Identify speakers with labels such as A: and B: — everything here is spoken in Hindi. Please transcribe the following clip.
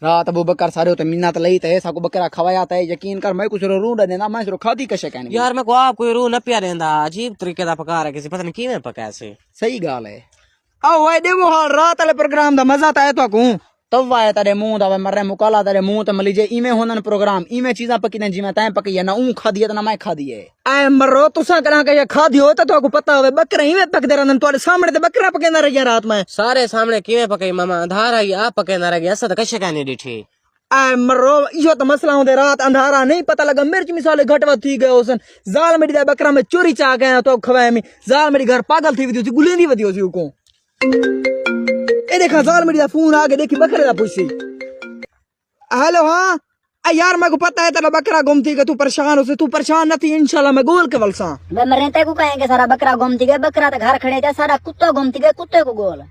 A: रात अबू बकर सारे तो मिन्नत लई थे साको बकरा खवाया था यकीन कर मैं कुछ रू देना मैं सिर्फ खादी कशे कहनी
B: यार मैं को आप कोई रू न पिया देंदा अजीब तरीके दा पका रहा किसी पता नहीं किवें पका से
A: सही गाल है आओ वाई देवो हाल रात वाले प्रोग्राम दा मजा ता है तो को तब वाए तेरे मुंह दा मरे मुकाला तेरे मुंह ते मली जे इमे होनन प्रोग्राम इमे चीजा पकी ने जिमे तै पकी है ना ऊ खा दिए ना मैं खा दिए ऐ मरो तुसा करा के खा दियो तो को पता होवे बकरा इमे पकदे रहन तोरे सामने ते बकरा पकेंदा रहिया रात में
B: सारे सामने किवें पकई मामा अंधारा ही आप पकेंदा रह गया असद कशे कहनी डिठी
A: ऐ मरो यो तो मसला होंदे रात अंधारा नहीं पता लगा मिर्च मिसाले घटवा थी गए ओसन जाल मेरी दा बकरा में चोरी चा गया तो खवाए में जाल मेरी घर पागल थी वदी गुलेंदी वदी ओसी को ए देखा जाल मेरी दा फोन आ के देखी बकरे दा पूछी हेलो हाँ यार मेरे को पता है तेरा बकरा गुमती का तू परेशान हो से तू परेशान न थी इंशाल्लाह मैं गोल के वलसा
C: मरे ते को कहेंगे सारा बकरा गुमती गए बकरा तो घर खड़े थे सारा कुत्ता गुमती गए कुत्ते को गोल